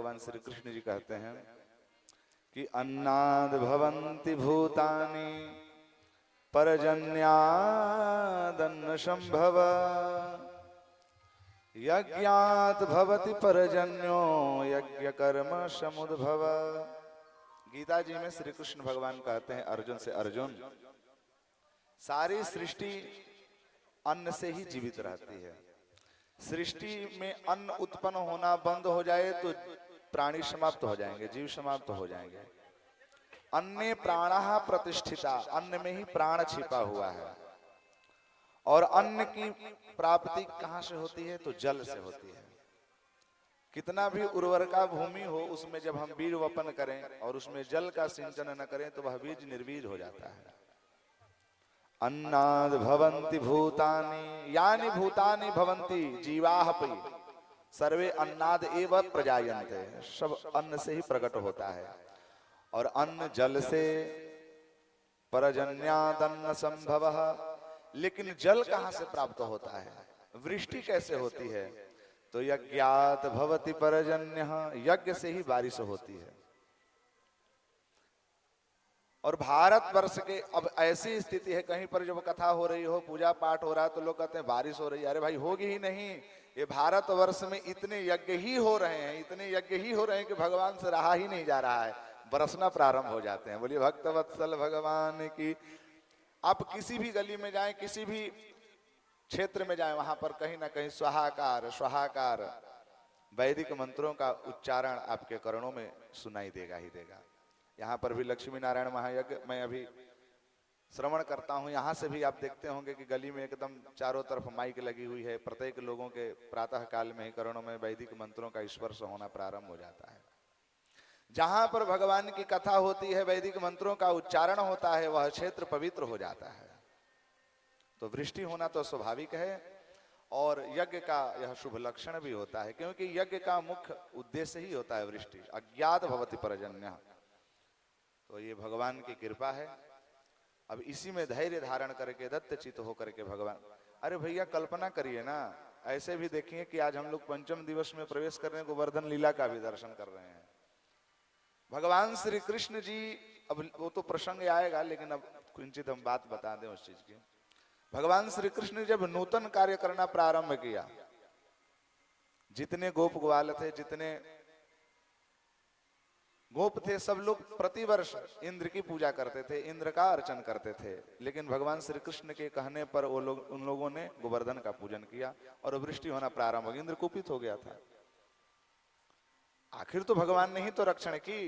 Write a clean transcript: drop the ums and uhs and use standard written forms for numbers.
भगवान श्री कृष्ण जी कहते हैं कि अन्नाद भवन्ति भूतानि परजन्यादन्न संभव यज्ञात भवति परजन्यो यज्ञ कर्म समुद्भव। गीता जी में श्री कृष्ण भगवान कहते हैं अर्जुन से, अर्जुन सारी सृष्टि अन्न से ही जीवित रहती है। सृष्टि में अन्न उत्पन्न होना बंद हो जाए तो प्राणी समाप्त हो जाएंगे, जीव समाप्त हो जाएंगे। अन्ने प्राणः प्रतिष्ठिता, अन्न में ही प्राण छिपा हुआ है। और अन्न की प्राप्ति कहां से होती है? तो जल से होती है। कितना भी उर्वरका भूमि हो, उसमें जब हम बीज वपन करें और उसमें जल का सिंचन न करें तो वह बीज निर्बीज हो जाता है। अन्नाद भवन्ति भूतानि यानि भूतानि भवन्ति जीवाः पै सर्वे अन्नाद एव प्रजायन्ते। सब अन्न से ही प्रकट होता है। और अन्न जल से, परजन्यादन्न संभवः। लेकिन जल कहां से प्राप्त होता है? वृष्टि कैसे होती है? तो यज्ञात भवति परजन्यः, यज्ञ से ही बारिश होती है। और भारतवर्ष के अब ऐसी स्थिति है, कहीं पर जब कथा हो रही हो, पूजा पाठ हो रहा है तो लोग कहते हैं बारिश हो रही है। अरे भाई होगी ही नहीं। ये भारतवर्ष में इतने यज्ञ ही हो रहे हैं, इतने यज्ञ ही हो रहे हैं कि भगवान से रहा ही नहीं जा रहा है, बरसना प्रारंभ हो जाते हैं। बोलिए भक्तवत्सल भगवान की। आप किसी भी गली में जाएं, किसी भी क्षेत्र में जाएं, वहां पर कहीं ना कहीं स्वाहाकार स्वाहाकार वैदिक मंत्रों का उच्चारण आपके कर्णों में सुनाई देगा ही देगा। यहाँ पर भी लक्ष्मी नारायण महायज्ञ मैं अभी श्रवण करता हूँ। यहाँ से भी आप देखते होंगे कि गली में एकदम चारों तरफ माइक लगी हुई है। प्रत्येक लोगों के प्रातः काल में ही कर्णों में वैदिक मंत्रों का स्पर्श होना प्रारंभ हो जाता है। जहां पर भगवान की कथा होती है, वैदिक मंत्रों का उच्चारण होता है, वह क्षेत्र पवित्र हो जाता है। तो वृष्टि होना तो स्वाभाविक है और यज्ञ का यह शुभ लक्षण भी होता है, क्योंकि यज्ञ का मुख्य उद्देश्य ही होता है वृष्टि। अज्ञात भवति परजन्यः। तो ये भगवान की कृपा है। अब इसी में धैर्य धारण करके दत्त चित्त होकर के भगवान, अरे भैया कल्पना करिए ना, ऐसे भी देखिए कि आज हम लोग पंचम दिवस में प्रवेश कर रहे हैं, गोवर्धन लीला का भी दर्शन कर रहे हैं। भगवान श्री कृष्ण जी, अब वो तो प्रसंग आएगा, लेकिन अब किंचित हम बात बता दें उस चीज की। भगवान श्री कृष्ण ने जब नूतन कार्य करना प्रारंभ किया, जितने गोप ग्वाल थे, जितने गोप थे, सब लोग प्रतिवर्ष इंद्र की पूजा करते थे, इंद्र का अर्चन करते थे। लेकिन भगवान श्री कृष्ण के कहने पर वो लोग, उन लोगों ने गोवर्धन का पूजन किया और वृष्टि होना प्रारंभ हो गई। इंद्र कुपित हो गया था। आखिर तो भगवान ने ही तो रक्षण की।